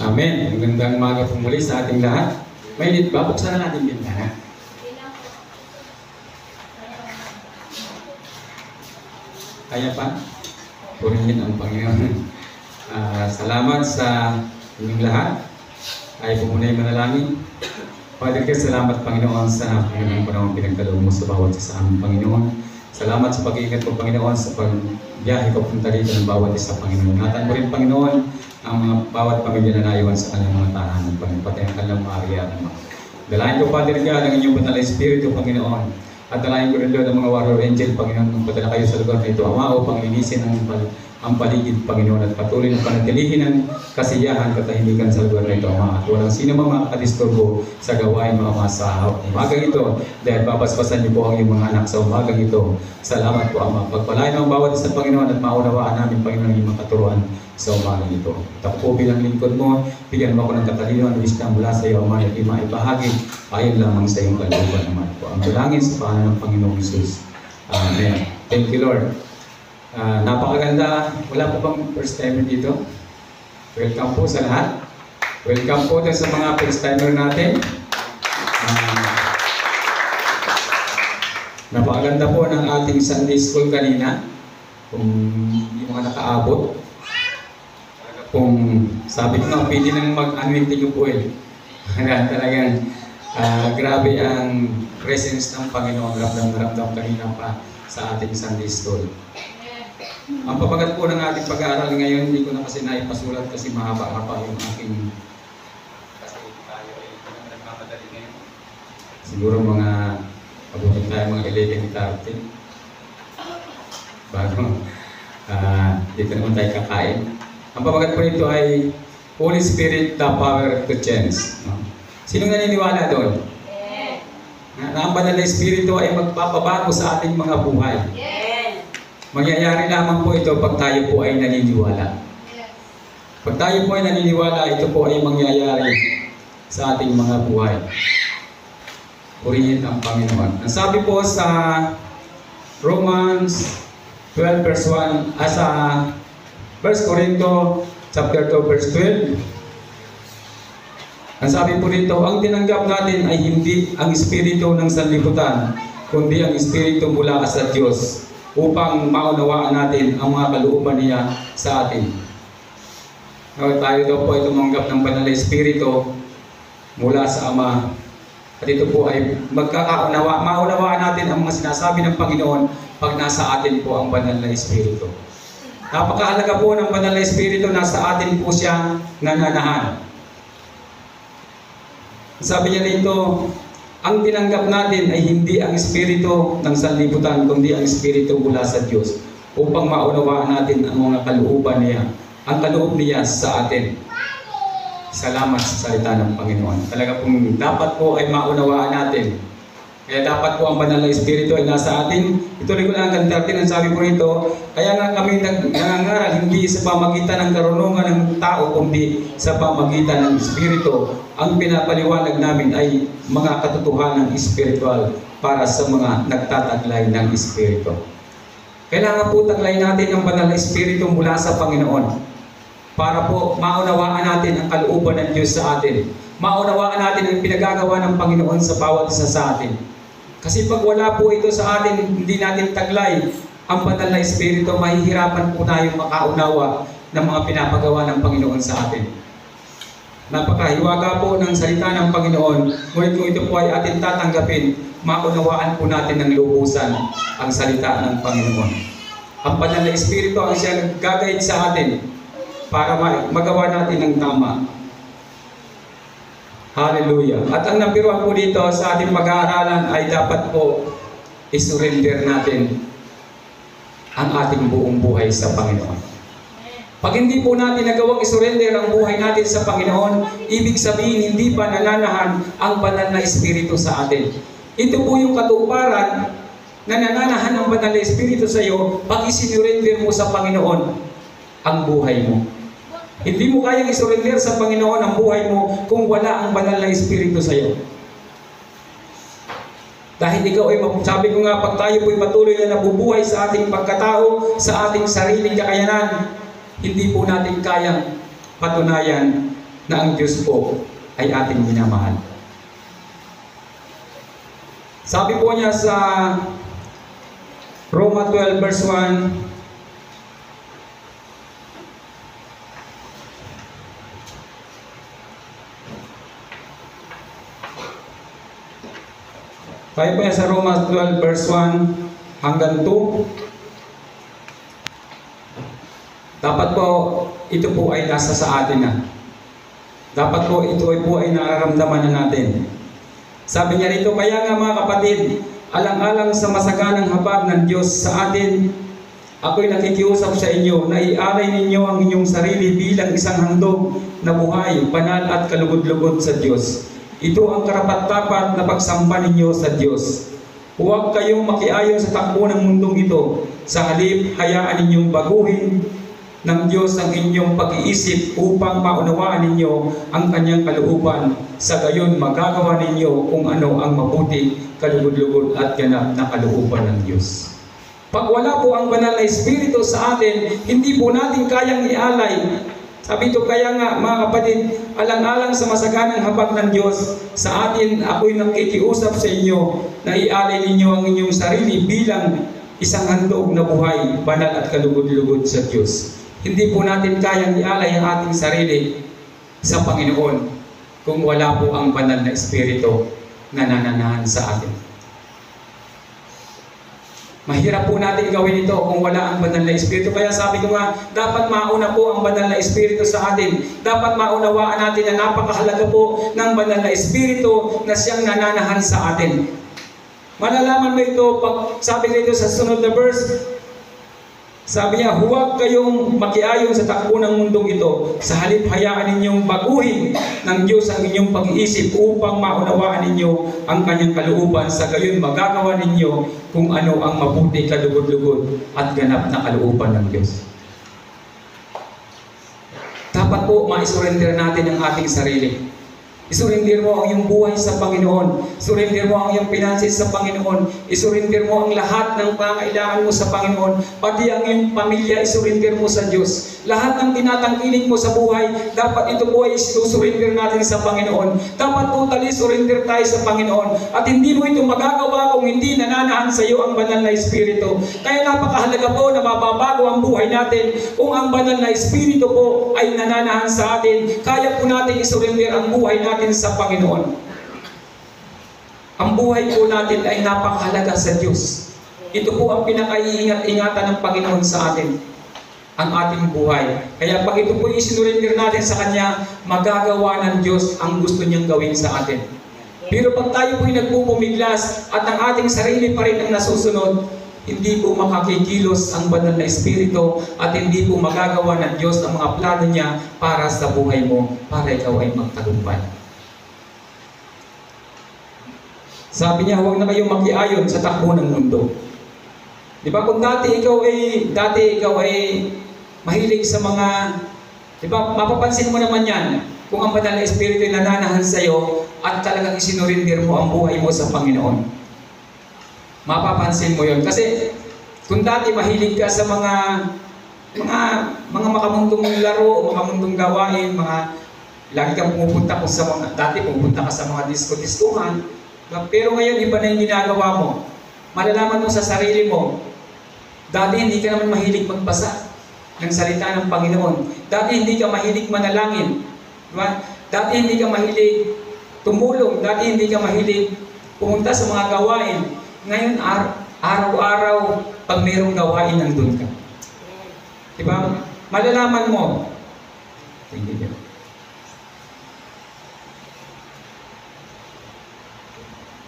Amen. Magandang umaga po muli sa ating lahat. Mainit ba? Buksan na natin bintana. Kaya pa? Purihin ang Panginoon. Salamat sa inyong lahat. Ay po muna yung manalangin. Father, salamat Panginoon sa Panginoon panahon pinagkaloob mo sa bawat isa sa aming Panginoon. Salamat sa pag-iingat ko Panginoon sa pagbiyahe ko punta dito ng bawat isa Panginoon. Ingatan mo rin Panginoon ang mga bawat pamilya na naiwan sa kanilang mga tahanan Panginoon. Pati ang kanilang mga ariyan. Dalahin ko Father God ang inyong banal na Espiritu Panginoon. At dalahin ko rin doon ang mga warrior angel Panginoon. Kung padala kayo sa lugar na ito, Ama, upang linisin ang paligid Panginoon at patuloy na panatilihin ang kasiyahan, katahimikan sa lugar na ito, Ama. At walang sino mang makakadisturbo sa gawain mga Ama sa umagang ito dahil babasbasan niyo po ang iyong mga anak sa umagang ito. Salamat po Ama. Pagpalain ang bawat isa Panginoon at maunawaan namin Panginoon ang iyong mga katuruan sa umagang ito. At po bilang lingkod mo, bigyan mo ako ng katalino at wisdom mula sa iyo Ama at maibahagi ayon lamang sa iyong kalooban naman po. Ang dalangin sa pangalan ng Panginoong Jesus. Amen. Thank you Lord. Napakaganda. Wala po bang first timer dito? Welcome po sa lahat. Welcome po sa mga first timer natin. Napakaganda po ng ating Sunday School kanina. Kung hindi mga nakaabot. Kung sabi ko nga, pwede nang mag-unwinting yung po eh. Talagang grabe ang presence ng Panginoon. Ramdam kanina pa sa ating Sunday School. Ang papagat po ng ating pag-aaral ngayon, hindi ko na kasi naipasulat kasi mahaba-haba yung aking kasi tayo ay nagmamadali ngayon. Siguro mga abutin tayo mga 11:30 bago dito naman tayo kakain. Ang papagat po nito ay Holy Spirit, the power to change. Sino naniniwala doon? Na ang banal na Espiritu ay magpapabago sa ating mga buhay. Mangyayari lamang po ito pag tayo po ay naniniwala. Pag tayo po ay naniniwala, ito po ay mangyayari sa ating mga buhay. Purihin ang Panginoon. Ang sabi po sa Romans 12 verse 1, sa 1 Corinto chapter 2 verse 12, ang sabi po dito, ang tinanggap natin ay hindi ang Espiritu ng sanlibutan, kundi ang Espiritu mula sa Diyos, upang maunawaan natin ang mga kalooban niya sa atin. Tayo daw po ay tumanggap ng banal na Espiritu mula sa Ama. At ito po ay maunawaan natin ang mga sinasabi ng Panginoon pag nasa atin po ang banal na Espiritu. Napakahalaga po ng banal na Espiritu, nasa atin po siya nananahan. Sabi niya dito, ang tinanggap natin ay hindi ang Espiritu ng sanlibutan, kundi ang Espiritu mula sa Diyos, upang maunawaan natin ang mga kalooban niya, ang kaloob niya sa atin. Salamat sa salita ng Panginoon. Talaga pong dapat po ay maunawaan natin. Kaya dapat po ang banal na Espiritu ay nasa atin. Ituloy ko lang hanggang 13, ang sabi po rito, kaya nga kami nangangaral hindi sa pamagitan ng karunungan ng tao, kundi sa pamagitan ng Espiritu. Ang pinapaliwanag namin ay mga katotohanan espiritual para sa mga nagtataglay ng Espiritu. Kailangan po taglay natin ang banal na Espiritu mula sa Panginoon para po maunawaan natin ang kalooban ng Diyos sa atin. Maunawaan natin ang pinagagawa ng Panginoon sa bawat isa sa atin. Kasi pag wala po ito sa atin, hindi natin taglay ang banal na Espiritu, mahihirapan po tayong makaunawa ng mga pinapagawa ng Panginoon sa atin. Napakahiwaga po ng salita ng Panginoon, ngunit kung ito po ay atin tatanggapin, maunawaan po natin ng lubusan ang salita ng Panginoon. Ang banal na Espiritu ang siya nag-guide sa atin para magawa natin ng tama. Hallelujah. At ang napiruan po dito sa ating pag-aaralan ay dapat po isurrender natin ang ating buong buhay sa Panginoon. Pag hindi po natin nagawang isurrender ang buhay natin sa Panginoon, ibig sabihin hindi pa nananahan ang banal na Espiritu sa atin. Ito po yung katuparan na nananahan ang banal na Espiritu sa iyo pag isinurrender mo sa Panginoon ang buhay mo. Hindi mo kayang isurrender sa Panginoon ang buhay mo kung wala ang banal na Espiritu sa iyo. Dahil ikaw ay, sabi ko nga, pag tayo po'y patuloy na nabubuhay sa ating pagkatao, sa ating sariling kakayanan, hindi po natin kayang patunayan na ang Diyos po ay ating minamahal. Sabi po niya sa Roma 12 verse 1, tayo po yan sa Roma 12 verse 1 hanggang 2. Dapat po, ito po ay nasa sa atin na. Dapat po, ito ay nararamdaman na natin. Sabi niya rito, kaya nga mga kapatid, alang-alang sa masaganang habag ng Diyos sa atin, ako'y nakikiusap sa inyo na ialay ninyo ang inyong sarili bilang isang handog na buhay, banal at kalugod-lugod sa Diyos. Ito ang karapat-dapat na pagsamba ninyo sa Diyos. Huwag kayong makiayon sa takbo ng mundong ito. Sa halip, hayaan ninyong baguhin ng Diyos ang inyong pag-iisip upang maunawaan ninyo ang kanyang kalooban. Sa gayon, magagawa ninyo kung ano ang mabuti, kalugod-lugod at ganap na kalooban ng Diyos. Pag wala po ang banal na Espiritu sa atin, hindi po natin kayang ialay. Sabi ito, kaya nga mga kapatid, alang-alang sa masaganang habag ng Diyos, sa atin ako'y nakikiusap sa inyo na ialay ninyo ang inyong sarili bilang isang handog na buhay, banal at kalugod-lugod sa Diyos. Hindi po natin kayang ialay ang ating sarili sa Panginoon kung wala po ang banal na Espiritu na nananahan sa atin. Mahirap po natin gawin ito kung wala ang banal na Espiritu. Kaya sabi ko nga, dapat mauna po ang banal na Espiritu sa atin. Dapat maunawaan natin na napakahalaga po ng banal na Espiritu na siyang nananahan sa atin. Malalaman mo ito pag sabi nito sa sunod na verse, sabi niya, huwag kayong makiayon sa takbo ng mundong ito. Sa halip, hayaan ninyong baguhin ng Diyos ang inyong pag-iisip upang maunawaan ninyo ang kanyang kalooban. Sa gayon, magagawa ninyo kung ano ang mabuti, kalugod-lugod at ganap na kalooban ng Diyos. Dapat po, ma-surrender natin ang ating sarili. Isurrender mo ang iyong buhay sa Panginoon. Isurrender mo ang iyong finances sa Panginoon. Isurrender mo ang lahat ng pangailangan mo sa Panginoon. Pati ang iyong pamilya, isurrender mo sa Diyos. Lahat ng tinatangkilik mo sa buhay, dapat ito po ay isurrender natin sa Panginoon. Dapat totally surrender tayo sa Panginoon. At hindi mo ito magagawa kung hindi nananahan sa iyo ang banal na Espiritu. Kaya napakahalaga po na mababago ang buhay natin kung ang banal na Espiritu po ay nananahan sa atin. Kaya po natin isurrender ang buhay natin sa Panginoon. Ang buhay po natin ay napakahalaga sa Diyos. Ito po ang pinakaiingat-ingatan ng Panginoon sa atin, ang ating buhay. Kaya pag ito po isinurrender natin sa Kanya, magagawa ng Diyos ang gusto niyang gawin sa atin. Pero pag tayo po ay nagpupumiglas at ang ating sarili pa rin ang nasusunod, hindi po makakikilos ang banal na Espiritu at hindi po magagawa ng Diyos ang mga plano niya para sa buhay mo, para ikaw ay magtagumpay. Sabi niya, huwag na kayong makiayon sa takbo ng mundo. Di ba, kung dati ikaw ay mahilig sa mga, di ba, mapapansin mo naman yan, kung ang banal na Espiritu ay nananahan sa iyo at talagang isinurinder mo ang buhay mo sa Panginoon. Mapapansin mo yun. Kasi, kung dati mahilig ka sa mga makamundong laro, makamundong gawain, lagi kang pumupunta ko sa mga, dati pumupunta ka sa mga disko-diskohan, pero ngayon, iba na yung ginagawa mo. Malalaman mo sa sarili mo, dati hindi ka naman mahilig magbasa ng salita ng Panginoon. Dati hindi ka mahilig manalangin. Diba? Dati hindi ka mahilig tumulong. Dati hindi ka mahilig pumunta sa mga gawain. Ngayon, araw-araw, pag mayroong gawain, nandun ka. Diba? Malalaman mo. Thank you.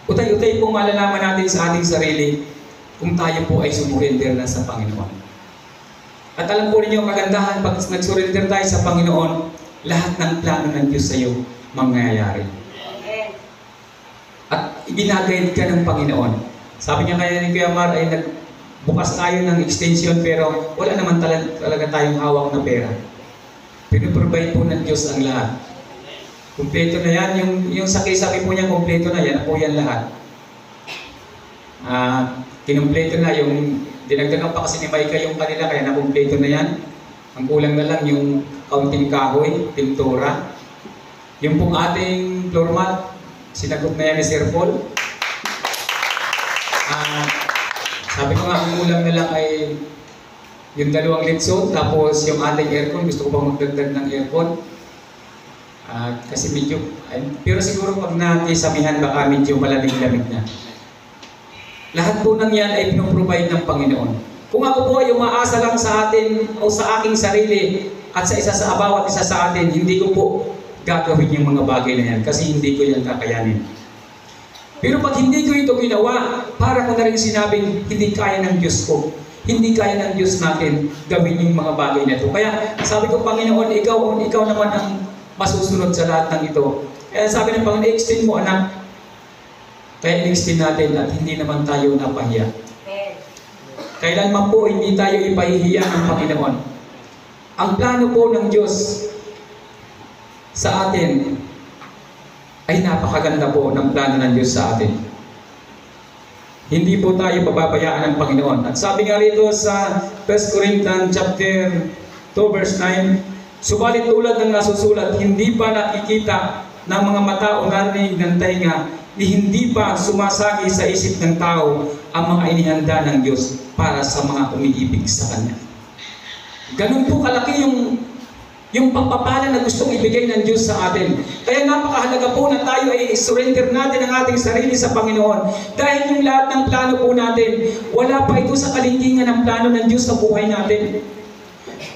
Utay-utay po malalaman natin sa ating sarili kung tayo po ay sumurrender na sa Panginoon. At alam po ninyo, kagandahan, pag nag-surrender tayo sa Panginoon, lahat ng plano ng Diyos sa iyo mangyayari. At ibinagay ka ng Panginoon. Sabi niya kaya ni Kuya Mar ay nagbukas tayo ng extension pero wala naman talaga tayong hawak na pera. Pinuprovide po ng Diyos ang lahat. Kumpleto na yan. Yung sabi po niya, kumpleto na yan. Po yan lahat. Kinumpleto na yung dinagdagan pa kasi ni Micah yung kanila kaya nakumpleto na yan. Ang kulang na lang yung kaunting kahoy, pintura. Yung pong ating floor mat, sinagot na yan ni Sir Paul. Sabi ko nga, ang ulam na lang ay yung 2 litson, tapos yung ating aircon, gusto ko pang magdagdag ng aircon. Kasi medyo, pero siguro pag natisamihan baka medyo malamig-lamig na. Lahat po ng yan ay pinoprovide ng Panginoon. Kung ako po ay umaasa lang sa atin o sa aking sarili at sa bawat isa sa atin, hindi ko po gagawin yung mga bagay na yan kasi hindi ko yan kakayanin. Pero pag hindi ko ito ginawa, para ko na rin sinabing hindi kaya ng Diyos ko. Hindi kaya ng Diyos natin gawin yung mga bagay na ito. Kaya sabi ko, Panginoon, ikaw naman ang masusunod sa lahat ng ito. Kaya sabi ng Panginoon, extend mo anak. Kaya extend natin at hindi naman tayo napahiya. Kailanman po hindi tayo ipahihiya ng Panginoon. Ang plano po ng Diyos sa atin ay napakaganda po ng plano ng Diyos sa atin. Hindi po tayo pababayaan ng Panginoon. At sabi nga rito sa 1 Corinthians chapter 2 verse 9, subalit tulad ng nasusulat, hindi pa nakikita ng mga mata o narinig ng tainga, ni hindi pa sumasagi sa isip ng tao ang mga inihanda ng Diyos para sa mga umiibig sa Kanya. Ganun po kalaki yung pagpapala na gustong ibigay ng Diyos sa atin. Kaya napakahalaga po na tayo ay surrender natin ang ating sarili sa Panginoon. Dahil yung lahat ng plano po natin, wala pa ito sa kalingkingan ng plano ng Diyos sa buhay natin.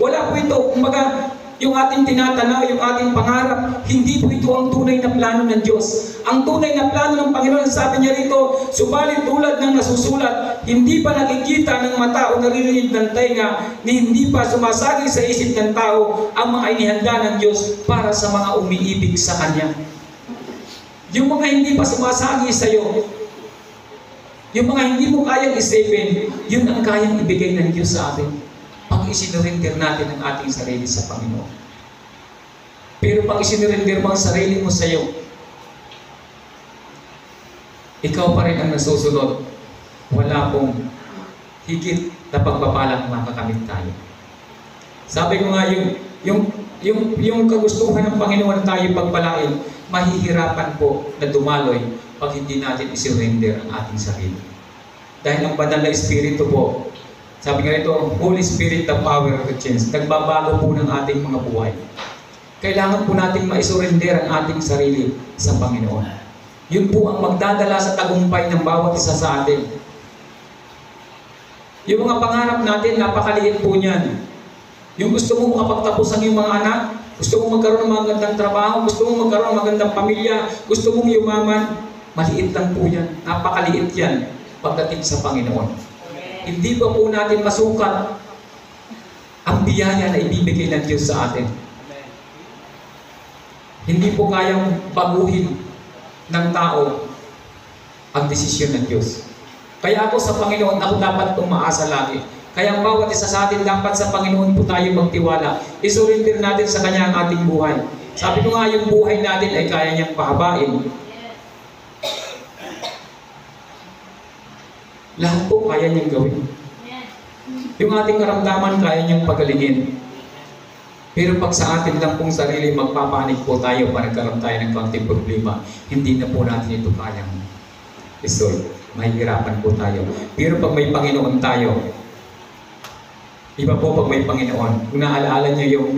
Wala po ito. Kumbaga, yung ating tinatanaw, yung ating pangarap, hindi po ito ang tunay na plano ng Diyos. Ang tunay na plano ng Panginoon, sabi niya rito, subalit tulad ng nasusulat, hindi pa nakikita ng mata o naririnig ng tainga, ni hindi pa sumasagi sa isip ng tao ang mga inihanda ng Diyos para sa mga umiibig sa Kanya. Yung mga hindi pa sumasagi sa iyo, yung mga hindi mo kayang isipin, yun ang kayang ibigay ng Diyos sa atin. Pag isinurrender natin ang ating sarili sa Panginoon. Pero pag isinurrender mo ang sarili mo sa iyo, ikaw pa rin ang nasusunod. Wala pong higit na pagpapalang makakamit tayo. Sabi ko nga, yung kagustuhan ng Panginoon tayo pagpalain, mahihirapan po na dumaloy pag hindi natin isurrender ang ating sarili. Dahil ang banal na Espiritu po, sabi nga ito, Holy Spirit, the power of the change. Nagbabago po ng ating mga buhay. Kailangan po nating maisurrender ang ating sarili sa Panginoon. Yun po ang magdadala sa tagumpay ng bawat isa sa atin. Yung mga pangarap natin, napakaliit po niyan. Yung gusto mo makapagtapos ang iyong mga anak, gusto mo magkaroon ng magandang trabaho, gusto mo magkaroon ng magandang pamilya, gusto mong yumaman, maliit lang po yan. Napakaliit yan pagdating sa Panginoon. Hindi pa po natin masukat ang biyaya na ibibigay ng Diyos sa atin. Hindi po kayang baguhin ng tao ang desisyon ng Diyos. Kaya ako sa Panginoon, ako dapat umaasa lagi. Kaya ang bawat isa sa atin, dapat sa Panginoon po tayo magtiwala. Isurrender natin sa Kanya ang ating buhay. Sabi ko nga, yung buhay natin ay kaya niyang pahabain. Lahat po kaya niyang gawin. Yung ating karamdaman kaya niyang pagalingin. Pero pag sa atin lang pong sarili magpapanik po tayo para nagkaroon tayo ng kaunting problema, hindi na po natin ito kayang isolve. Mahihirapan po tayo. Pero pag may Panginoon tayo, iba po pag may Panginoon. Kung naalaala niyo yung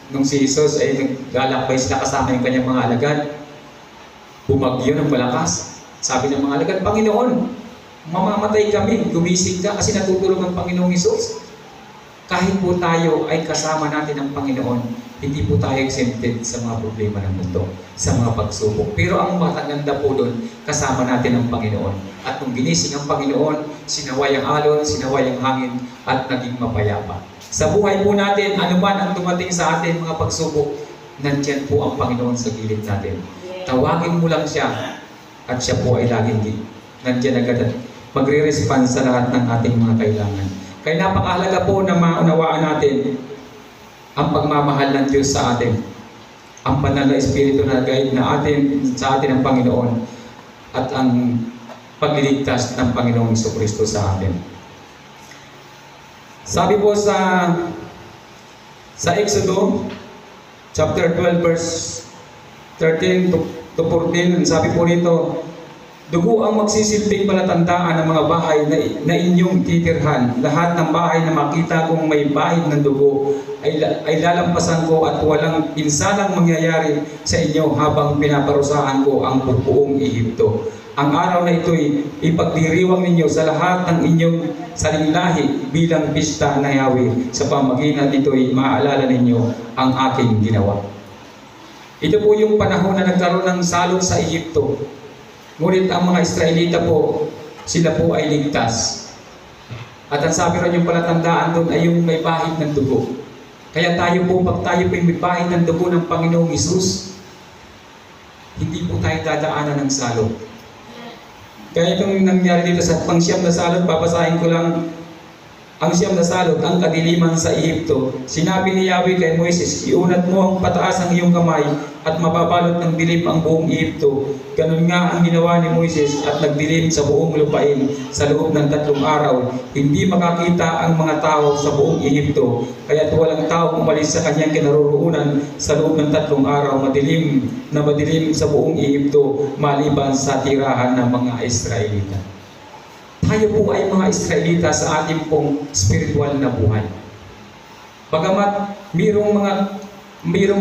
nung si Jesus ay naglalakbay sila kasama yung kanyang mga alagad, bumagyo ng malakas. Sabi ng mga alagad, Panginoon, mamamatay kami, gumising ka kasi natutulog ang Panginoong Hesus. Kahit po tayo ay kasama natin ang Panginoon, hindi po tayo exempted sa mga problema ng mundo, sa mga pagsubok. Pero ang maganda po doon, kasama natin ang Panginoon. At nung ginising ang Panginoon, sinaway ang alon, sinaway ang hangin, at naging mapayapa. Sa buhay po natin, ano man ang dumating sa atin mga pagsubok, nandyan po ang Panginoon sa gilid natin. Tawagin mo lang siya, at siya po ay laging nandyan agad at magre-respond sa lahat ng ating mga kailangan. Kaya napakahalaga po na maunawaan natin ang pagmamahal ng Diyos sa atin. Ang banal na Espiritu na guide na sa atin ng Panginoon at ang pagliligtas ng Panginoong Jesucristo sa atin. Sabi po sa Exodo chapter 12 verse 13 to 14, sabi po rito, dugo ang magsisilbing palatandaan ng mga bahay na inyong titirhan. Lahat ng bahay na makita kong may bahid ng dugo ay lalampasan ko at walang pinsalang mangyayari sa inyo habang pinaparusahan ko ang buong Ehipto. Ang araw na ito'y ipagdiriwang ninyo sa lahat ng inyong salinglahi bilang pista na Yahweh. Sa pamagitan nito'y maaalala ninyo ang aking ginawa. Ito po yung panahon na nagkaroon ng salot sa Ehipto. Ngunit ang mga Israelita po, sila po ay ligtas. At ang sabi rin yung palatandaan doon ay yung may bahid ng dugo. Kaya tayo po, pag tayo po may bahid ng dugo ng Panginoong Hesus, hindi po tayo dadaanan ng salot. Kaya itong nangyari dito sa pang-siyam na salot, babasahin ko lang ang siyam na salot, ang kadiliman sa Ehipto. Sinabi ni Yahweh kay Moises, iunat mo ang pataas ang iyong kamay at mababalot ng dilim ang buong Ehipto. Ganun nga ang ginawa ni Moises at nagdilim sa buong lupain sa loob ng 3 araw. Hindi makakita ang mga tao sa buong Ehipto, kaya't walang tao umalis sa kanyang kinaroroonan sa loob ng 3 araw. Madilim sa buong Ehipto maliban sa tirahan ng mga Israelita. Tayo po ay mga Israelita sa ating pong spiritual na buhay. Bagamat mayroong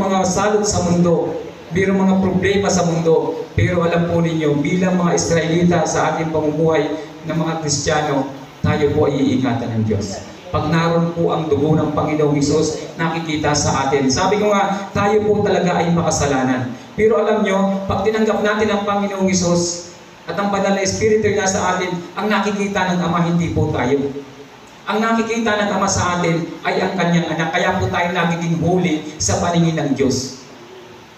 mga salot sa mundo, mayroong mga problema sa mundo, pero alam po ninyo, bilang mga Israelita sa ating pamumuhay ng mga Kristiyano, tayo po ay iingatan ng Diyos. Pag naroon po ang dugo ng Panginoong Hesus, nakikita sa atin. Sabi ko nga, tayo po talaga ay makasalanan. Pero alam nyo, pag tinanggap natin ang Panginoong Hesus, at ang banal na Espiritu na sa atin, ang nakikita ng Ama, hindi po tayo. Ang nakikita ng Ama sa atin ay ang kanyang anak. Kaya po tayo nagiging huli sa paningin ng Diyos.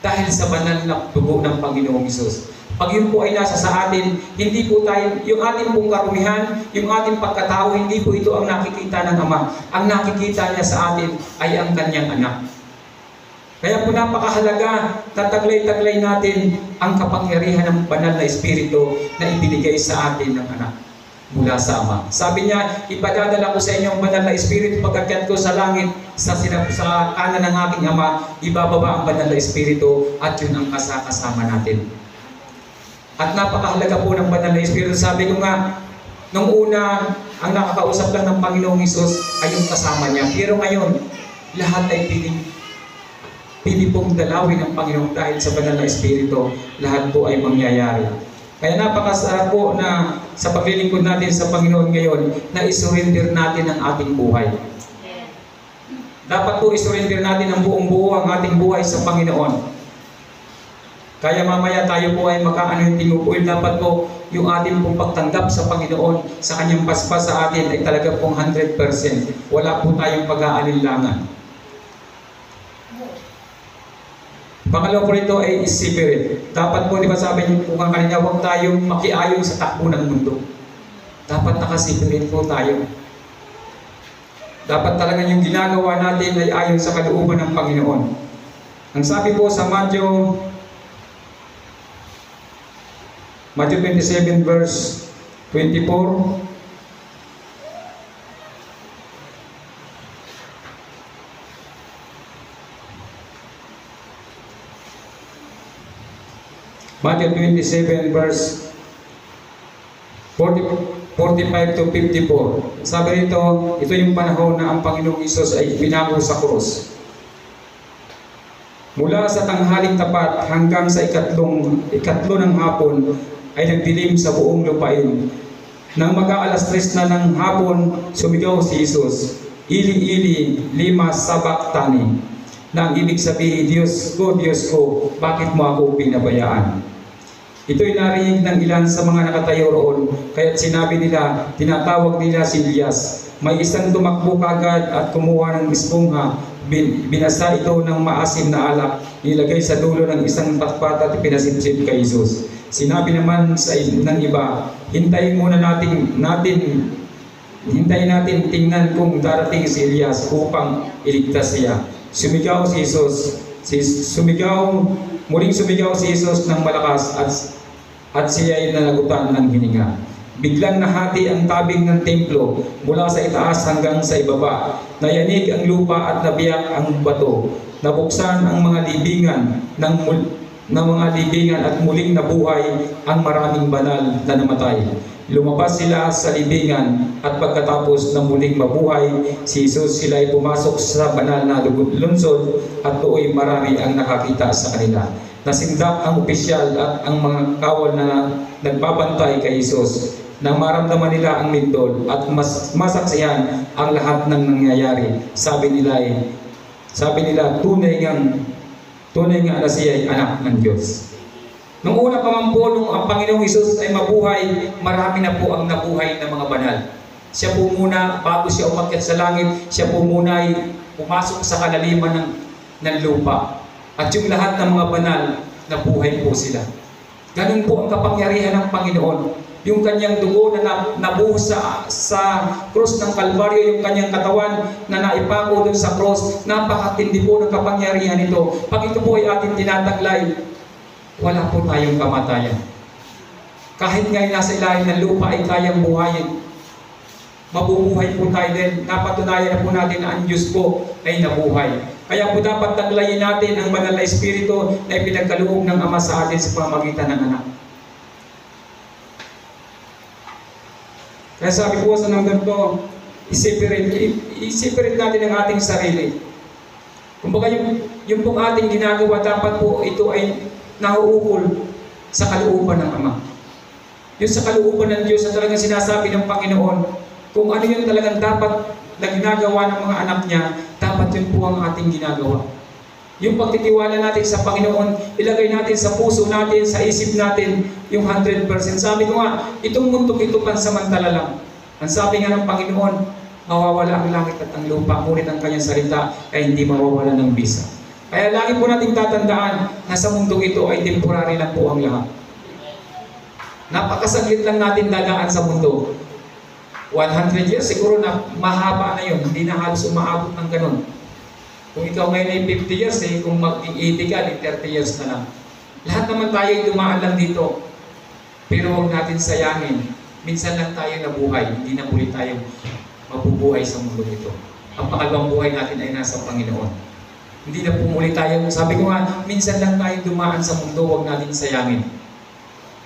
Dahil sa banal na dugo ng Panginoong Hesus. Pag yun po ay nasa sa atin, hindi po tayo, yung ating pong karumihan, yung ating pagkatao, hindi po ito ang nakikita ng Ama. Ang nakikita niya sa atin ay ang kanyang anak. Kaya po napakahalaga, tataglay-taglay natin ang kapangyarihan ng banal na Espiritu na ibinigay sa atin ng anak mula sa Ama. Sabi niya, ipadadala ko sa inyo ang banal na Espiritu pagkakyat ko sa langit, sa kanan ng aking Ama, ibababa ang banal na Espiritu at yun ang kasama natin. At napakahalaga po ng banal na Espiritu. Sabi ko nga, nung una, ang nakakausap lang ng Panginoong Hesus ay yung kasama niya. Pero ngayon, lahat ay pili pong dalawin ng Panginoon dahil sa banal na Espiritu, lahat po ay mangyayari. Kaya napakasarap po na sa paglilingkod natin sa Panginoon ngayon, na isurrender natin ang ating buhay. Dapat po isurrender natin ang buong buo ang ating buhay sa Panginoon. Kaya mamaya tayo po ay makaano yung tinupuin. Dapat po yung ating pong pagtanggap sa Panginoon, sa kanyang paspas sa atin ay talaga pong 100%. Wala po tayong pag-aalinlangan. Pangalawa po rito ay spirit. Dapat po, di ba sabi niyo po kanina, huwag tayong makiayon sa takbo ng mundo. Dapat nakasipirit po tayo. Dapat talaga yung ginagawa natin ay ayon sa kalooban ng Panginoon. Ang sabi po sa Matthew 27 verse 24, Matthew 27 verse 45 to 54. Sabi rito, ito yung panahon na ang Panginoong Hesus ay pinako sa krus. Mula sa tanghaling tapat hanggang sa ikatlo ng hapon ay nagdilim sa buong lupain. Nang mag-aalas 3 na ng hapon, sumigaw si Hesus, "Ili, lima sabachthani," na ang ibig sabihin, Diyos ko, bakit mo ako pinabayaan? Ito'y narinig ng ilan sa mga nakatayo roon, kaya't sinabi nila, tinatawag nila si Elias. May isang tumakbo kagad at kumuha ng espongha, binasa ito ng maasim na alak, nilagay sa dulo ng isang patpat at pinasipsip kay Jesus. Sinabi naman ng iba, hintayin natin tingnan kung darating si Elias upang iligtas siya. Muling sumigaw si Jesus ng malakas at siya ay nalagutan ng hininga. Biglang nahati ang tabing ng templo mula sa itaas hanggang sa ibaba. Nayanig ang lupa at nabiyak ang bato. Nabuksan ang mga libingan ng mga libingan at muling nabuhay ang maraming banal na namatay. Lumabas sila sa libingan at pagkatapos na muling mabuhay si Jesus, sila ay pumasok sa banal na lungsod at doon marami ang nakakita sa kanila. Nasindak ang opisyal at ang mga kawal na nagbabantay kay Jesus na maramdaman nila ang lindol at masaksihan ang lahat ng nangyayari. Sabi nila tunay nga na siya ay anak ng Diyos. Nung una pa man po, nung ang Panginoong Hesus ay mabuhay, marami na po ang nabuhay ng mga banal. Siya po muna, bago siya umakyat sa langit, siya po muna ay pumasok sa kalaliman ng lupa. At yung lahat ng mga banal, nabuhay po sila. Ganun po ang kapangyarihan ng Panginoon. Yung kanyang dugo na nabuhos sa krus ng Kalbaryo, yung kanyang katawan na naipako doon sa krus, napakatindi po ng kapangyarihan nito. Pag ito po ay ating tinataglay, wala po tayong kamatayan. Kahit ngayon nasa ilalim ng lupa ay kayang buhayin. Mabubuhay po tayo din. Napatunayan na po natin na ang Diyos po ay nabuhay. Kaya po dapat taglayin natin ang banal na Espiritu na ipinagkaloob ng Ama sa atin sa pamamagitan ng anak. Kaya sabi po sa number ko, i-separate natin ang ating sarili. Kumbaga yung pong ating ginagawa, dapat po ito ay nauukol sa kalooban ng Ama. Yung sa kalooban ng Diyos na talagang sinasabi ng Panginoon, kung ano yung talagang dapat na ginagawa ng mga anak niya, dapat yun po ang ating ginagawa. Yung pagtitiwala natin sa Panginoon, ilagay natin sa puso natin, sa isip natin, yung 100%. Sabi ko nga, itong mundong ito pansamantala lang. Ang sabi nga ng Panginoon, mawawala ang langit at ang lupa, ngunit ang kanyang salita ay hindi mawawala ng bisa. Kaya lagi po nating tatandaan na sa mundong ito ay temporary lang po ang lahat. Napakasaglit lang natin dadaan sa mundo. 100 years, siguro na mahaba na yun. Hindi na halos umaabot ng ganun. Kung ikaw ngayon ay 50 years, kung mag-80 ka, 30 years na lang. Lahat naman tayo ay dumaan lang dito. Pero huwag natin sayangin. Minsan lang tayo nabuhay. Hindi na muli tayo mabubuhay sa mundo ito. Ang pangalawang buhay natin ay nasa Panginoon. Hindi na pumuli tayo. Sabi ko nga, minsan lang tayo dumaan sa mundo, huwag natin sayangin.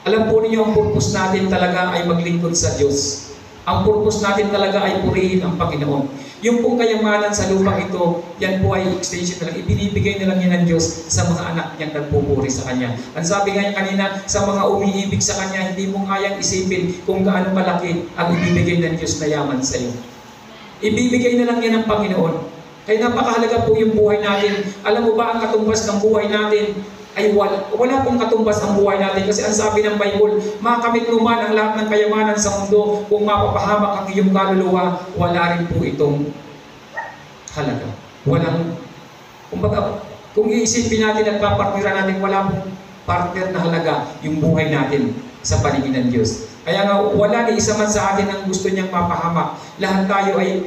Alam po ninyo, ang purpose natin talaga ay maglingkod sa Diyos. Ang purpose natin talaga ay purihin ang Panginoon. Yung pong kayamanan sa lupang ito, yan po ay extension na lang. Ibinibigay na lang yan ng Diyos sa mga anak niyang nagpupuri sa Kanya. Ang sabi nga kanina, sa mga umiibig sa Kanya, hindi mo kayang isipin kung gaano kalaki ang ibibigay ng Diyos na yaman sa iyo. Ibibigay na lang yan ng Panginoon. Kaya napakahalaga po yung buhay natin. Alam mo ba ang katumbas ng buhay natin? Ay wala pong katumbas ang buhay natin. Kasi ang sabi ng Bible, makamit luman ang lahat ng kayamanan sa mundo. Kung mapapahamak ang iyong kaluluwa, wala rin po itong halaga. Kumbaga, kung iisipin natin at papartneran natin, wala pong partner na halaga yung buhay natin sa paningin ng Diyos. Kaya nga, wala ni isa man sa atin ang gusto niyang mapahamak. Lahat tayo ay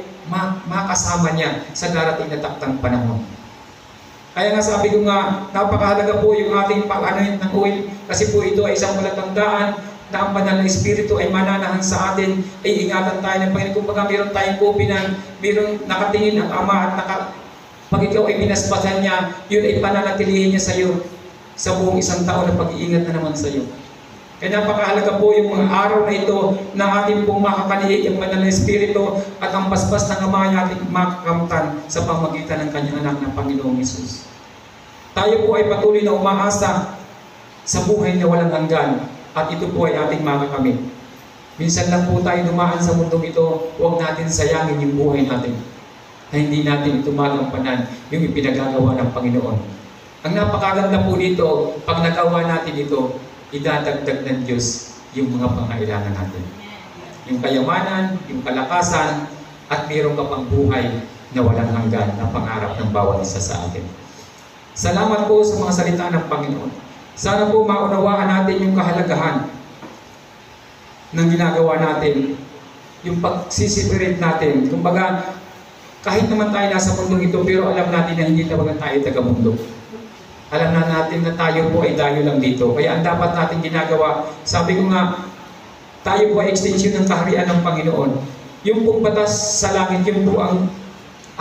makasama niya sa darating na taktang panahon. Kaya nga sabi ko nga, napakahalaga po yung ating pag-anoint ng oil kasi po ito ay isang palatandaan na ang banal na Espiritu ay mananahan sa atin, ay ingatan tayo ng Panginoon. Kung baga mayroon tayong kopinan, mayroon nakatingin ang Ama at pag ikaw ay pinaspasan niya, yun ay pananatilihin niya sa iyo sa buong isang taon na pag-iingat na naman sa iyo. Kaya napakahalaga po yung mga araw na ito na ating pong makakaniig ang banal na Espiritu at ang paspas ng Ama natin makakamtan sa pamagitan ng kanyang anak na Panginoong Hesus. Tayo po ay patuloy na umaasa sa buhay na walang hanggan at ito po ay ating makakamit. Minsan lang po tayo dumaan sa mundong ito, huwag natin sayangin yung buhay natin na hindi natin ito magampanan yung ipinagagawa ng Panginoon. Ang napakaganda po dito, pag nagawa natin ito, idadagdag ng Diyos yung mga pangailangan natin. Yung kayamanan, yung kalakasan, at mayroon ka pang buhay na walang hanggan na pangarap ng bawat isa sa atin. Salamat po sa mga salita ng Panginoon. Sana po maunawaan natin yung kahalagahan ng ginagawa natin, yung pagsisipirit natin. Kumbaga, kahit naman tayo nasa mundong ito, pero alam natin na hindi talaga tayo taga-mundo. Alam na natin na tayo po ay dayo lang dito. Kaya ang dapat natin ginagawa, sabi ko nga, tayo po ay extension ng kaharian ng Panginoon. Yung pong batas sa langit, yun po ang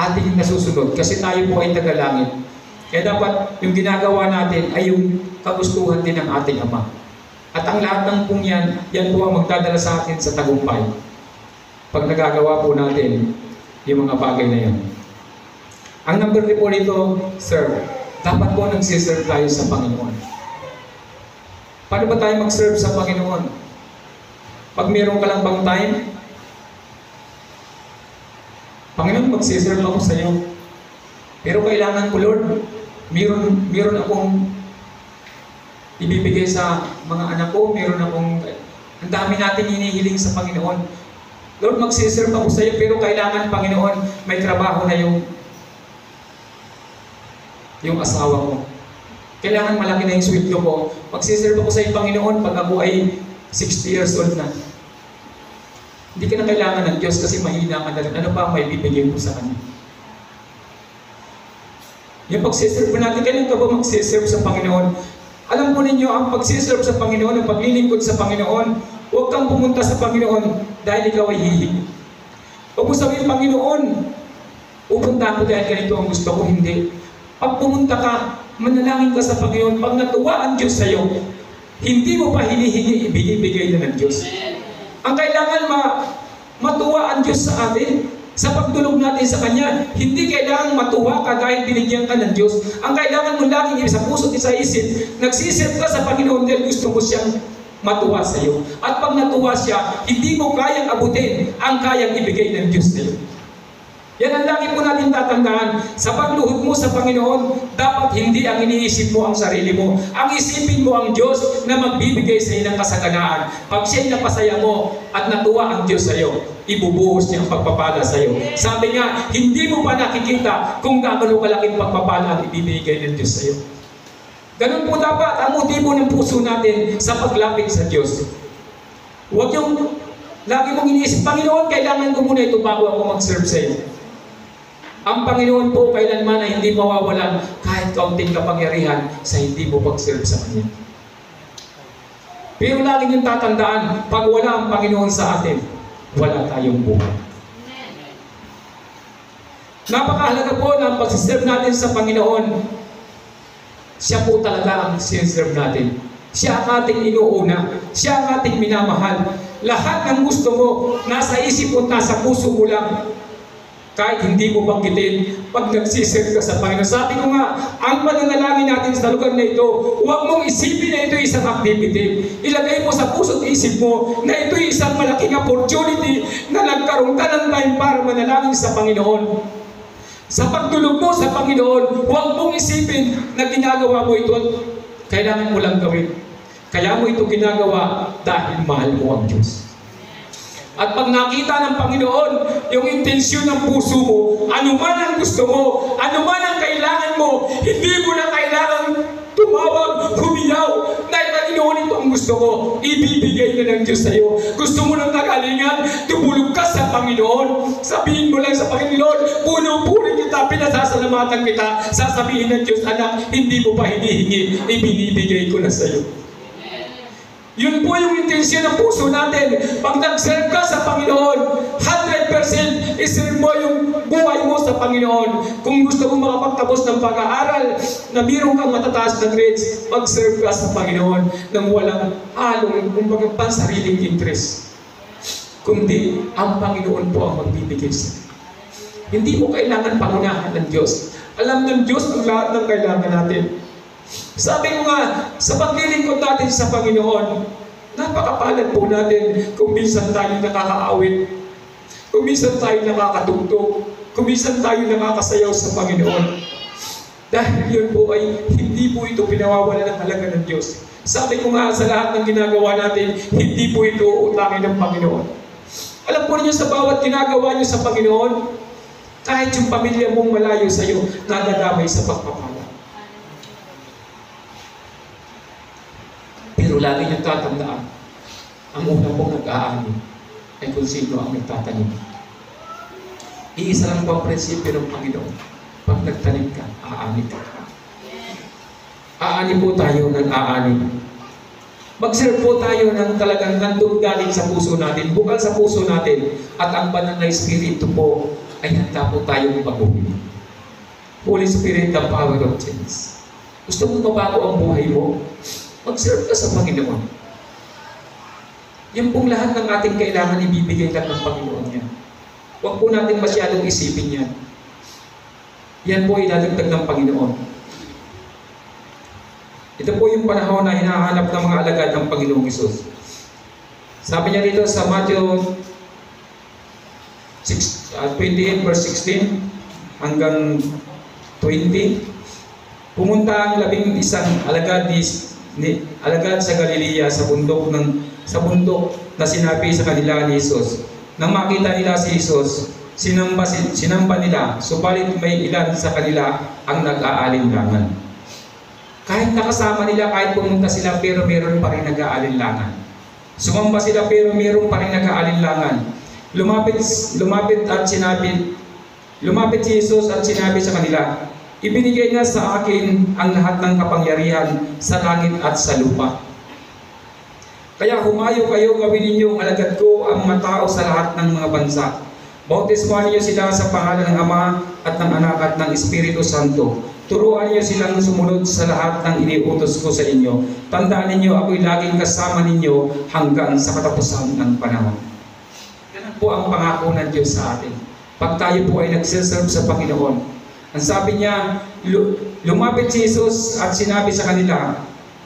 ating nasusunod. Kasi tayo po ay taga-langit. Kaya dapat yung ginagawa natin ay yung kagustuhan din ng ating Ama. At ang lahat ng pong yan po ang magdadala sa atin sa tagumpay. Pag nagagawa po natin yung mga bagay na yan. Ang number 3 po nito, serve. Dapat po nagsiserve tayo sa Panginoon. Paano ba tayo mag-serve sa Panginoon? Pag meron ka lang bang time, Panginoon, magsiserve ako sa iyo. Pero kailangan ko, Lord, meron akong ibibigay sa mga anak ko, ang dami natin hinihiling sa Panginoon. Lord, magsiserve ako sa iyo, pero kailangan, Panginoon, may trabaho na yung asawa ko. Kailangan malaki na yung sweldo ko. Magsiserve ako sa iyo, Panginoon, pag ako ay 60 years old na. Hindi ka na kailangan ng Diyos kasi mahina ka na rin. Ano pa may bibigay mo sa Kanya? Yung pagsiserve natin, kailan ka ba magsiserve sa Panginoon? Alam po ninyo, ang pagsiserve sa Panginoon, ang paglilingkod sa Panginoon, huwag kang pumunta sa Panginoon dahil ikaw ay hihingi. Huwag mo sabihin, Panginoon, pupunta ako dahil ganito ang gusto ko, hindi. Pag pumunta ka, manalangin ka sa Panginoon, pag natuwa ang Diyos sa iyo, hindi mo pa hinihingi, ibigay na ng Diyos. Ang kailangan matuwa ang Diyos sa atin, sa pagdulog natin sa Kanya, hindi kailangan matuwa ka dahil binigyan ka ng Diyos. Ang kailangan mo laging sa puso at sa isip, nagsisip ka sa Panginoon dahil gusto mo siyang matuwa sa iyo. At pag natuwa siya, hindi mo kayang abutin ang kayang ibigay ng Diyos sa iyo. Yan ang lagi po natin tatandaan. Sa pagluhod mo sa Panginoon, dapat hindi ang iniisip mo ang sarili mo. Ang isipin mo ang Diyos na magbibigay sa iyo ng kasaganaan. Pag siya'y napasaya mo at natuwa ang Diyos sa iyo, ibubuhos niya ang pagpapala sa iyo. Sabi niya, hindi mo pa nakikita kung gaano kalaking pagpapala ang ibibigay ng Diyos sa iyo. Ganun po dapat ang motibo ng puso natin sa paglapit sa Diyos. Huwag yung lagi mong iniisip, Panginoon, kailangan ko muna ito bago ako mag-serve sa iyo. Ang Panginoon po kailanman ay hindi mawawalan kahit kaunting kapangyarihan sa hindi mo pag-serve sa Kanya. Pero lagi niyong tatandaan, pag wala ang Panginoon sa atin, wala tayong buhay. Napakahalaga po na ang pag-serve natin sa Panginoon, siya po talaga ang serve natin. Siya ang ating inuuna. Siya ang ating minamahal. Lahat ng gusto mo, nasa isip mo, nasa puso mo lang. Kahit hindi mo banggitin, pag nagsiserve ka sa Panginoon. Sabi ko nga, ang pananalangin natin sa lugar na ito, huwag mong isipin na ito isang activity. Ilagay mo sa puso at isip mo na ito isang malaking opportunity na nagkaroon ka ng time para manalangin sa Panginoon. Sa pagtulog mo sa Panginoon, huwag mong isipin na ginagawa mo ito at kailangan mo lang gawin. Kaya mo ito ginagawa dahil mahal mo ang Diyos. At pag nakita ng Panginoon yung intensyon ng puso mo, ano man ang gusto mo, ano man ang kailangan mo, hindi mo na kailangan tumawag, humiyaw, dahil Panginoon, ito ang gusto ko, ibibigay na ng Diyos sa iyo. Gusto mo ng kagalingan, tumulog ka sa Panginoon, sabihin mo lang sa Panginoon, puno-puno kita, pinasasalamatan kita, sasabihin ng Diyos, anak, hindi mo pa hinihingi, ibinibigay ko na sa iyo. Yun po yung intensyon ng puso natin. Pag nag-serve ka sa Panginoon, 100% iserve mo yung buhay mo sa Panginoon. Kung gusto mo makapagtapos ng pag-aaral, na mayroon kang matataas na grades, mag-serve ka sa Panginoon nang walang halong, kumbaga pansariling interest. Kundi, ang Panginoon po ang magbibigay sa iyo. Hindi mo kailangan pangunahan ng Diyos. Alam ng Diyos ang lahat ng kailangan natin. Sabi ko nga, sa paglilingkod natin sa Panginoon, napakapalad po natin kung minsan tayo nakakaawit, kung minsan tayo nakakatugtog, kung minsan tayo nakakasayaw sa Panginoon. Dahil yun po ay hindi po ito pinawawala ng halaga ng Diyos. Sabi ko nga, sa lahat ng ginagawa natin, hindi po ito utangin ng Panginoon. Alam po niyo, sa bawat ginagawa niyo sa Panginoon, kahit yung pamilya mong malayo sa iyo, nadadamay sa pagpapala. Pero lagi niyong tatandaan, ang unang pong nag-aani ay kung sino ang nagtatanim. Iisa lang po ang prinsipyo ng Panginoon. Pag nagtanim ka, aani ka. Aani po tayo ng aani. Mag-serve po tayo ng talagang nandun galing sa puso natin, bukal sa puso natin, at ang banal na Espiritu po ay handa po tayong baguhin. Holy Spirit, the power of change. Gusto mo mabago ang buhay mo? Mag-serve ka sa Panginoon. Yan pong lahat ng ating kailangan ibibigay lang ng Panginoon yan. Huwag po natin masyadong isipin yan. Yan po idadagdag ng Panginoon. Ito po yung panahon na hinahanap ng mga alagad ng Panginoong Hesus. Sabi niya dito sa Matthew 28 verse 16 hanggang 20, pumunta ang 11 alagad sa Galilea sa bundok na sinabi sa kanila ni Hesus. Nang makita nila si Hesus, sinamba nila, subalit may ilan sa kanila ang nag-aalinlangan. Kahit nakasama nila, kahit pumunta sila, pero meron pa rin nag-aalinlangan. Sumamba sila, pero meron pa rin nag-aalinlangan. Lumapit si Jesus at sinabi sa kanila, ibinigay na sa akin ang lahat ng kapangyarihan sa langit at sa lupa. Kaya humayo kayo, gawin ninyong alagad ko ang mga tao sa lahat ng mga bansa. Bautismuhan niyo sila sa pangalan ng Ama at ng Anak at ng Espiritu Santo. Turuan niyo silang sumunod sa lahat ng iniutos ko sa inyo. Tandaan ninyo, ako'y laging kasama ninyo hanggang sa katapusan ng panahon. Yan po ang pangako ng Diyos sa atin. Pag tayo po ay nagsiserve sa Panginoon. Ang sabi niya, lumapit si Jesus at sinabi sa kanila,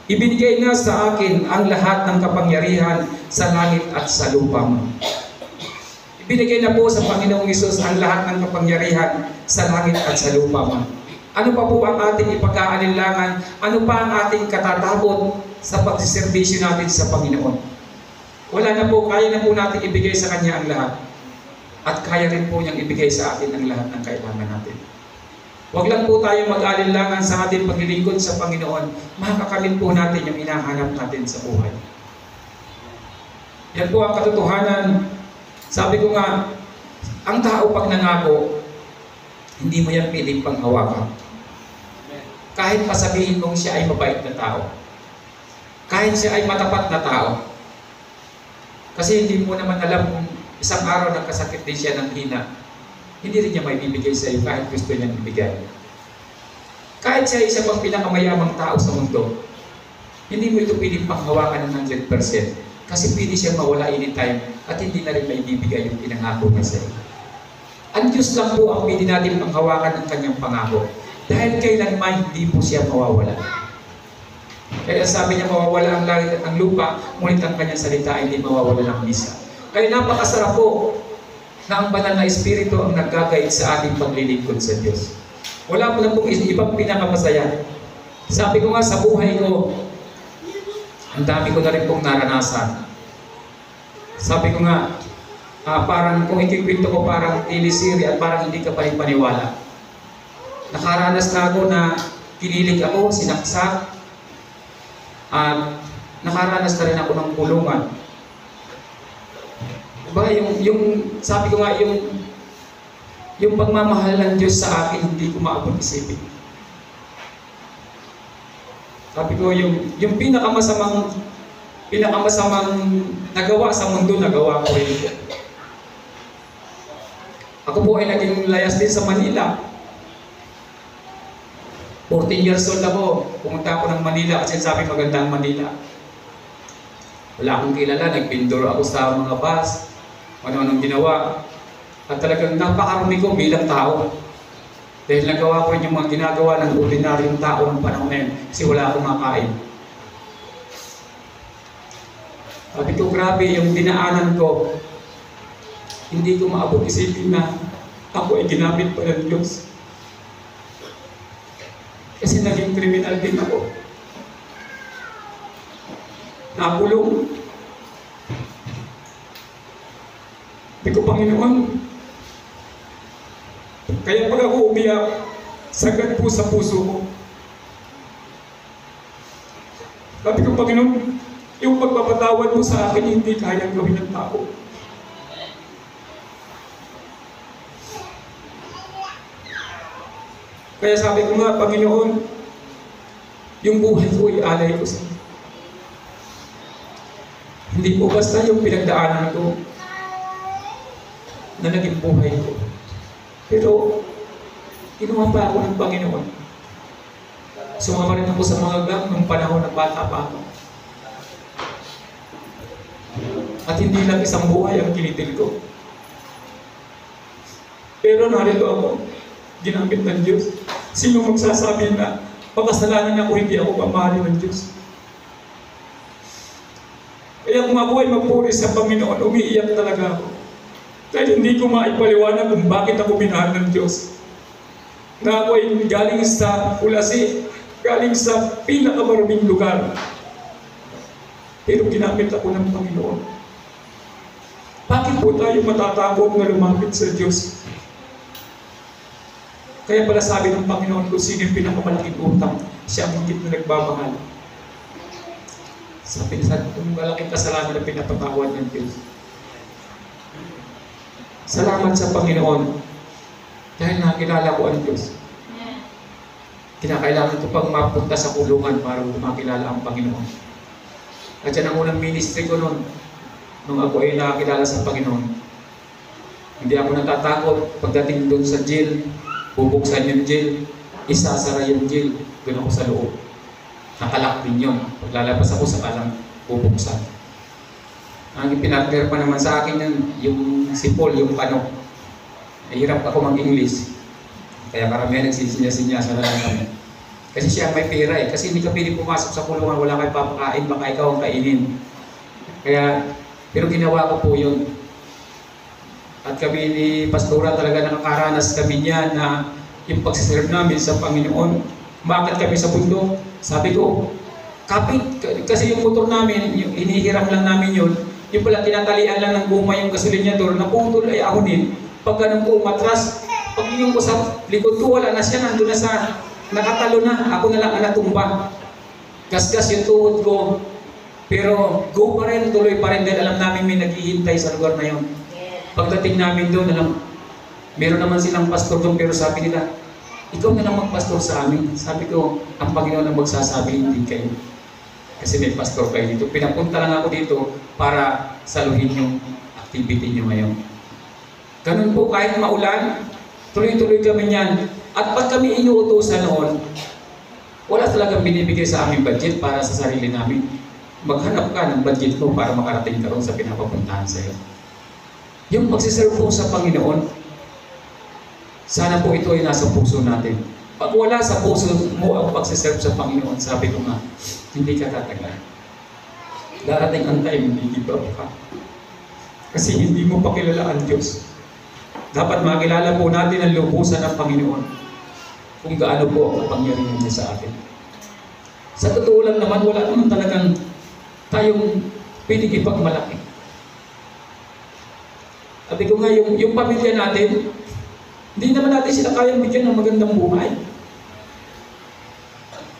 ibinigay na sa akin ang lahat ng kapangyarihan sa langit at sa lupa. Ibinigay na po sa Panginoong Hesus ang lahat ng kapangyarihan sa langit at sa lupa. Ano pa po ang ating ipag-aalinlangan? Ano pa ang ating katatakot sa pagsiservisyo natin sa Panginoon? Wala na po, kaya na po natin ibigay sa Kanya ang lahat. At kaya rin po niyang ibigay sa atin ang lahat ng kailangan natin. Huwag lang po tayo mag-alinlangan sa ating paglilingkod sa Panginoon. Makakamit po natin yung hinahanap natin sa buhay. Yan po ang katotohanan. Sabi ko nga, ang tao pag nangako, hindi mo yan piling panghawakan. Kahit pasabihin mong siya ay mabait na tao. Kahit siya ay matapat na tao. Kasi hindi mo naman alam kung isang araw nagkasakit din siya ng hina. Hindi rin niya may bibigay sa iyo kahit gusto niyang ibigay. Kahit siya isa pang pinakamayamang tao sa mundo, hindi mo ito piling panghawakan ng 100%. Kasi pwede siya mawala anytime at hindi na rin may bibigay yung pinangako niya sa iyo. Ang Diyos lang po ang pwede natin panghawakan ng kanyang pangako. Dahil kailanman hindi po siya mawawala. Kaya sabi niya mawawala ang langit at ang lupa, ngunit ang kanyang salita ay hindi mawawala ng misa. Kaya napakasarap po na ang banal na Espiritu ang nag-guide sa ating paglilingkod sa Diyos. Wala po na pong ibang pinakamasaya. Sabi ko nga sa buhay ko, ang dami ko na rin pong naranasan. Sabi ko nga, parang kung ikikwento ko parang teleserye at parang hindi ka pa rin paniwala. Nakaranas na ako na kinilig ako, sinaksak, at nakaranas na rin ako ng kulungan. Diba, yung sabi ko nga, yung pagmamahal ng Diyos sa akin, hindi ko maabot isipin. Sabi ko, yung pinakamasamang nagawa sa mundo, nagawa ko rin. Ako po ay naging layas din sa Manila. 14 years old ako, pumunta ako ng Manila kasi sabi maganda ang Manila. Wala akong kilala, nagpindor ako sa mga bus, ano-anong ginawa. At talagang napakarami ko bilang tao. Dahil nagawa ko rin yung mga ginagawa ng ordinaryong tao ng panahon na yun kasi wala akong makain. Sabi ko, grabe yung dinaanan ko. Hindi ko maabot isipin na ako ay ginamit pa ng Diyos. Kasi naging kriminal din ako. Nakulong. Sabi ko, Panginoon, kaya pag ako umiyak, sagad po sa puso ko. Sabi ko, Panginoon, yung pagpapatawad mo sa akin, hindi kayang gawin ng tao. Kaya sabi ko nga, Panginoon, yung buhay ko ialay ko sa iyo. Hindi po basta yung pinagdaanan ko na naging buhay ko. Pero, kinuha pa ako ng Panginoon. Sumama rin ako sa mga gang nung panahon na bata pa ako. At hindi lang isang buhay ang kinitil ko. Pero narito ako, ginamit ng Diyos. Sino magsasabi na pagkasalanan ako, hindi ako mamahalin ng Diyos? Kaya kung ako ay magpuri sa Panginoon, umiiyak talaga ako. Dahil hindi ko maipaliwanag kung bakit ako minahal ng Diyos. Na ako ay galing sa Ulasi, galing sa pinakamaruming lugar. Pero ginamit ako ng Panginoon. Bakit po tayo matatakot na lumapit sa Diyos? Kaya pala sabi ng Panginoon, kung sino yung pinakamalaking utang, siya ang higit na nagmamahal. Sa malaking kasalanan na pinapatawad ng Diyos. Salamat sa Panginoon dahil nakilala ko ang Diyos. Kinakailangan ko pang mapunta sa kulungan para makilala ang Panginoon. At yan ang unang ministry ko noon, nung ako ay nakakilala sa Panginoon. Hindi ako natatakot pagdating doon sa jail, bubuksan yung jail, isasara yung jail, doon ako sa loob. Nakalak din yun. Paglalabas ako sa kalang bubuksan. Ang ipinartner pa naman sa akin yung si Paul, yung ano. Nahirap ako mag-English. Kaya karamihan nagsisinya-sinyasa na lang kami. Kasi siya may pera eh. Kasi hindi ka pwede pumasok sa kulungan, wala kayo papakain, baka ikaw ang kainin. Kaya, pero ginawa ko po yun. At kami ni Pastora talaga nakakaranas kami niya na yung pagsiserve namin sa Panginoon. Umakyat kami sa bundok. Sabi ko, kapit, kasi yung motor namin, yung inihiram lang namin yun, yung pala tinatalian lang ng guma yung gasolinyador, naputol ay ahonin. Pag ganun ko umatras, pag yung ko sa likod ko, wala na siya, nandun na sa, nakatalo na, ako na lang ang natumba. Gasgas yung tuhod ko. Pero go pa rin, tuloy pa rin dahil alam namin may naghihintay sa lugar na yun. Pagdating namin doon, meron naman silang pastor doon, pero sabi nila, ikaw na lang magpastor sa amin. Sabi ko, ang Panginoon ang magsasabi, hindi kayo. Kasi may pastor kayo dito. Pinapunta lang ako dito para saluhin yung activity nyo ngayon. Ganun po, kahit maulan, tuloy-tuloy kami niyan. At pag kami inuutosan noon, wala talagang binibigay sa aming budget para sa sarili namin. Maghanap ka ng budget mo para makarating ka rin sa pinapapuntahan sa iyo. Yung pagsiserve po sa Panginoon, sana po ito ay nasa puso natin. Pag wala sa puso mo ang pagsiserve sa Panginoon, sabi ko nga, hindi ka tatagal. Darating ang time, hindi give up ka. Kasi hindi mo pa kilala ang Diyos. Dapat makilala po natin ang lubusan ng Panginoon kung gaano po ang kapangyarihan niya sa atin. Sa totoo lang naman, wala naman talagang tayong pwedeng ipagmalaki. Sabi ko nga, yung pamilya natin, hindi naman natin sila kayang bigyan ng magandang buhay.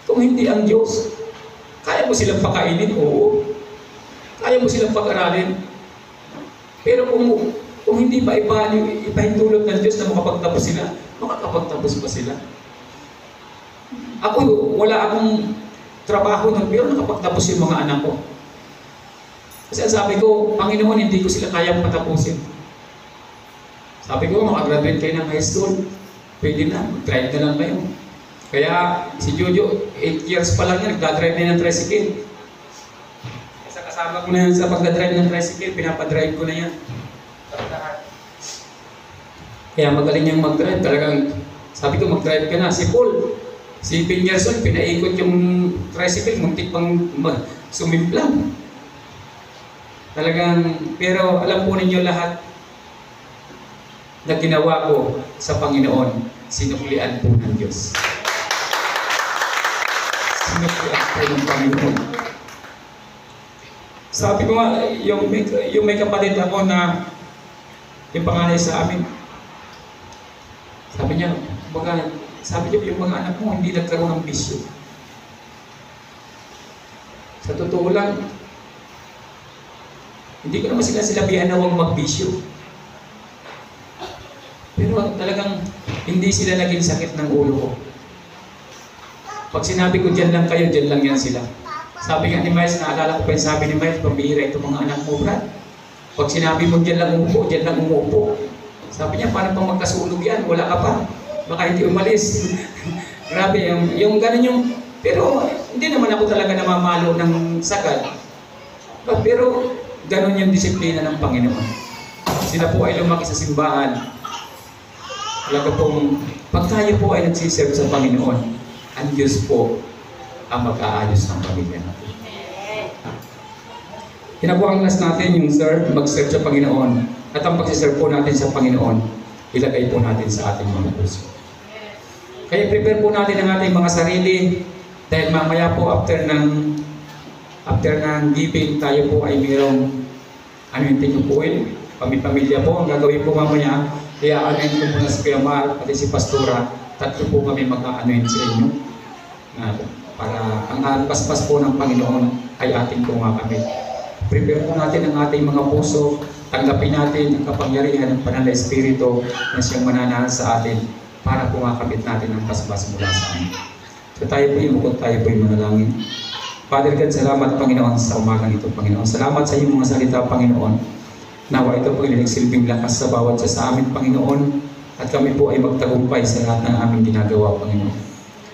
Kung hindi ang Diyos, kaya mo silang pakainin? Oo. Kaya mo silang pag-aralin. Pero kung hindi pa ipahintulot ng Diyos na makapagtapos sila, makakapagtapos pa sila. Ako, wala akong trabaho nun, pero nakapagtapos yung mga anak ko. Kasi sabi ko, Panginoon, hindi ko sila kayang patapusin. Sabi ko, makagraduate kayo ng high school, pwede na, mag-drive na lang kayo. Kaya si Jojo, 8 years pa lang yan, nagdadrive na ng tricycle. Kasi kasama ko na yan sa pagdadrive ng tricycle, pinapadrive ko na yan. Kaya magaling niyang mag-drive, talagang sabi ko mag-drive ka na. Si Paul, si Pinierson, pinaikot yung tricycle, muntik pang sumimplang. Talagang, pero alam po ninyo lahat, na ginawa ko sa Panginoon, sinuklian po ng Diyos. Sinuklian po ng Panginoon. Sabi ko nga, yung may kapatid ako na yung panganay sa amin, sabi niya, yung mga anak mo hindi nagkaroon ng bisyo. Sa totoo lang, hindi ko naman sila sinabihan na huwag magbisyo. Pero talagang hindi sila naging sakit ng ulo ko. Pag sinabi ko, dyan lang kayo, dyan lang yan sila. Sabi nga ni Miles, naalala ko pa yung sabi ni Miles, pambihira ito mga anak mo, Brad. Pag sinabi mo, dyan lang umupo, dyan lang umupo. Sabi niya, paano pang magkasulog yan? Wala ka pa. Baka hindi umalis. Grabe, yung ganun yung Pero hindi naman ako talaga namamalo ng sagad. Pero ganun yung disiplina ng Panginoon. Sila po ay lumaki sa simbahan. Talaga pong, pag tayo po ay nagsiserve sa Panginoon, ang Diyos po ang mag-aayos ng pamilya natin. Kinabuhanglas natin yung mag-serve sa Panginoon. At ang pagsiserve po natin sa Panginoon, ilagay po natin sa ating mga puso. Kaya prepare po natin ang ating mga sarili dahil mamaya po after ng giving, tayo po ay mayroong tinupuin, pamilya po. Ang gagawin po mamaya, kaya anoint ko muna si Kuya Mar, pati si Pastora, tatlo po kami mag-anoint sa inyo. Para ang paspas po ng Panginoon ay ating kumakamit. Prepare po natin ang ating mga puso, tanggapin natin ang kapangyarihan ng Banal na Espiritu na siyang mananahan sa atin para kumakamit natin ang paspas mula sa amin. So tayo po yung tayo po yung manalangin. Father God, salamat Panginoon sa umagang ito, Panginoon. Salamat sa iyong mga salita, Panginoon. Nawa ito po nagsilbing lakas sa bawat sa amin, Panginoon. At kami po ay magtagumpay sa lahat ng aming ginagawa, Panginoon.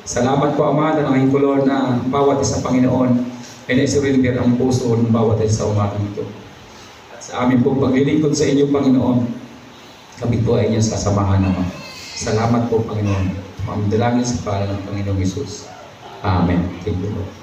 Salamat po, Ama, na nanging Lord na bawat isa, Panginoon, ay na-surrender ang puso ng bawat isa sa umagang ito. At sa amin po paglilingkod sa inyo, Panginoon, kami po ay inyong sasamahan naman. Salamat po, Panginoon. Pamdalangin sa pangalan ng Panginoong Hesus. Amen. Thank you, Lord.